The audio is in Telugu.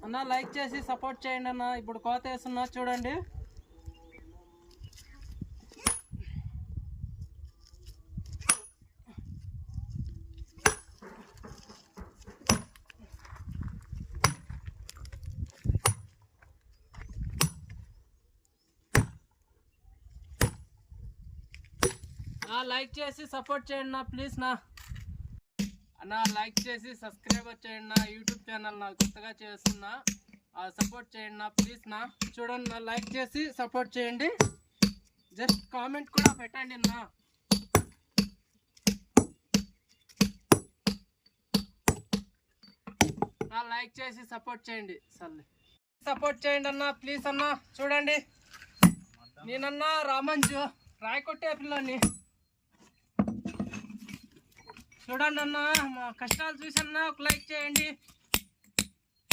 అన్న లైక్ చేసి సపోర్ట్ చేయండి అన్న. ఇప్పుడు కోత వేస్తున్నా చూడండి. లైక్ చేసి సపోర్ట్ చేయండి నా ప్లీజ్ నా అన్న. లైక్ చేసి సబ్స్క్రైబర్ చేయండి నా. యూట్యూబ్ ఛానల్ నా కొత్తగా చేస్తున్నా, సపోర్ట్ చేయండి నా ప్లీజ్ నా. చూడండి నా, లైక్ చేసి సపోర్ట్ చేయండి. జస్ట్ కామెంట్ కూడా పెట్టండి నా. లైక్ చేసి సపోర్ట్ చేయండి. సపోర్ట్ చేయండి అన్న ప్లీజ్ అన్న. చూడండి, నేనన్నా రామంజు రాయకొట్టే పిల్లని. చూడండి అన్న, మా కష్టాలు చూసన్నా ఒక లైక్ చేయండి.